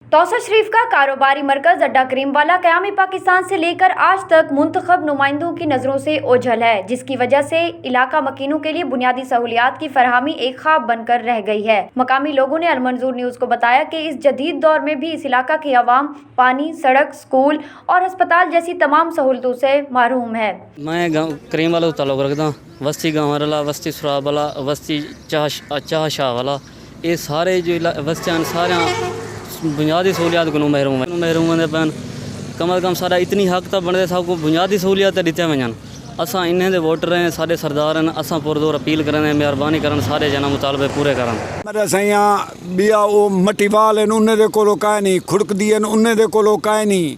तौसा शरीफ का कारोबारी मरकज़ अड्डा करीमवाला क़याम पाकिस्तान से लेकर आज तक मुंतखब नुमाइंदों की नज़रों से ओझल है, जिसकी वजह से इलाका मकीनों के लिए बुनियादी सहूलियात की फराहमी एक ख्वाब बनकर रह गई है। मकामी लोगों ने अलमंजूर न्यूज़ को बताया कि इस जदीद दौर में भी इस इलाका की आवाम पानी, सड़क, स्कूल और अस्पताल जैसी तमाम सहूलतों से महरूम है। मैं करीमवाला तो ताल्लुक़ रखता वस्ती गाँव वाला, वस्ती सुराब वाला, वस्ती चाह शाह वाला, ये सारे जो वस्तियां सारे बुनियादी सहूलियात को महरूम पैन कम अज़ कम सारा इतनी हक तक बनते सब को बुनियादी सहूलियात दित्तियां वञन। असां इन्हें दे वोटर हैं, सारे सरदार हैं, असां पुरजोर अपील करें मेहरबानी करन सारे जना मुतालबे पूरे करन। मेरे सैया बिया वो मट्टी वाल उन्हें दे कोलो काहे नहीं, खुड़कदी उन्हें दे कोलो काहे नहीं,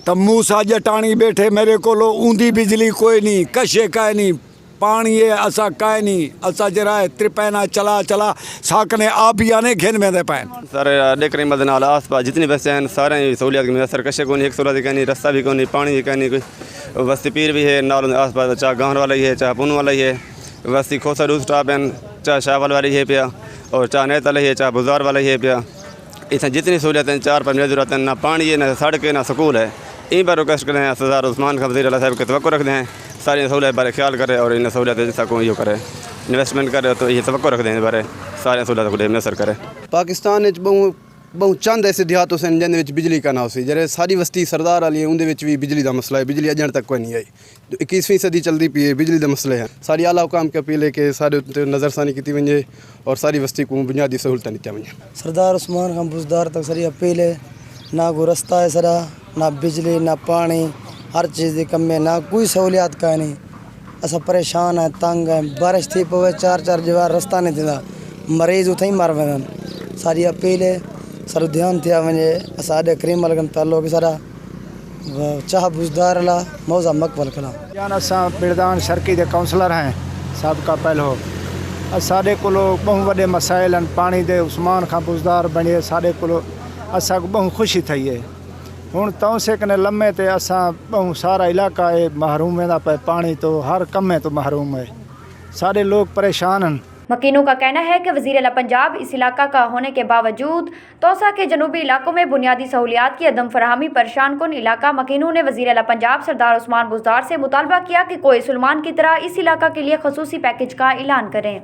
तो मूसा जटानी बैठे मेरे कोलो ऊंधी बिजली कोई नहीं, कशे काहे नहीं, पानी है असा काहे नहीं, असा जरा त्रिपैना चला चला साकने आप ही आने घेन में दे पाए। सारे अड्डे करीम मदनाल आस पास जितनी बस्तियाँ हैं सारे सहूलियात की मैसर, कशे को नहीं, एक सहूलियत का नहीं, रास्ता भी को नहीं, पानी भी का नहीं, कोई बस्ती पीर भी है नाल आस पास, चाहे गाँव वाला ही है, चाहे पुन वाला ही है, बस्ती खोसा रूस स्टाप हैं, चाहे शाहवाल वाली है पिया, और चाहे नेत वाला ही है, चाहे बुजार वाला ही है पिया। इसमें जितनी सहूलियत हैं चार पर जरूरत है, ना पानी है, ना सड़क है, ना स्कूल है। इन पर रिक्वेस्ट करें सरदार उस्मान खान वज़ीर साहब के तवक्को रख दें, सारी सहूलियत बारे ख्याल करें और इन सहूलियत जैसा को ये करे इन्वेस्टमेंट करे, तो ये तवक्को रख दें बारे सारी सहूलियत को मैसर करे। पाकिस्तान बहु चंद ऐसे देहात से जिन्हें बिजली का ना हो सी, जरे सारी वस्ती सरदार वाली है उनके भी बिजली का मसला है, बिजली अजन तक कोई नहीं आई, 21वीं सदी चलती पी है, बिजली के मसले हैं। सारी आला हुकाम की अपील है कि सारे नज़रसानी की वजे और सारी वस्ती को बुनियादी सहूलत दी वजन। सरदार उस्मान खान बुजदार तक सारी अपील है, ना कोई रास्ता है सरा, ना बिजली, ना पानी, हर चीज़ की कमी है, ना कोई सहूलियात का नहीं। असा परेशान है, तंग है, बारिश थी पवे चार दीवार रास्ता नहीं थींदा, मरीज़ उथे ही मर वन। सारी अपील है सर ध्यान थिया वजे, असा अड्डे करीमवाला कन ताल्लुक़ सारा चाह बुजदार ला मौजा मकबल कला। असां बिरदान शर्की के काउंसलर हैं सबका पहलो, साढ़े कोलो बहु वॾे मसाइल हैं, पानी दे उस्मान खां बुजदार बने साढ़े कोलो असा बहु खुशी थी है। हुण तौसे कने लम्हे ते असां बहु सारा इलाका है महरूम वेंदा पे, पानी तो हर कम तो महरूम है, सारे लोग परेशान हैं। मकीनों का कहना है कि वज़ीर आला पंजाब इस इलाका का होने के बावजूद तौसा के जनूबी इलाकों में बुनियादी सहूलियात की अदम फराहमी परेशान कुन इलाका। मकीनों ने वज़ीर आला पंजाब सरदार उस्मान बुजदार से मुतालबा किया कि कोई सुलमान की तरह इस इलाका के लिए खसूसी पैकेज का ऐलान करें।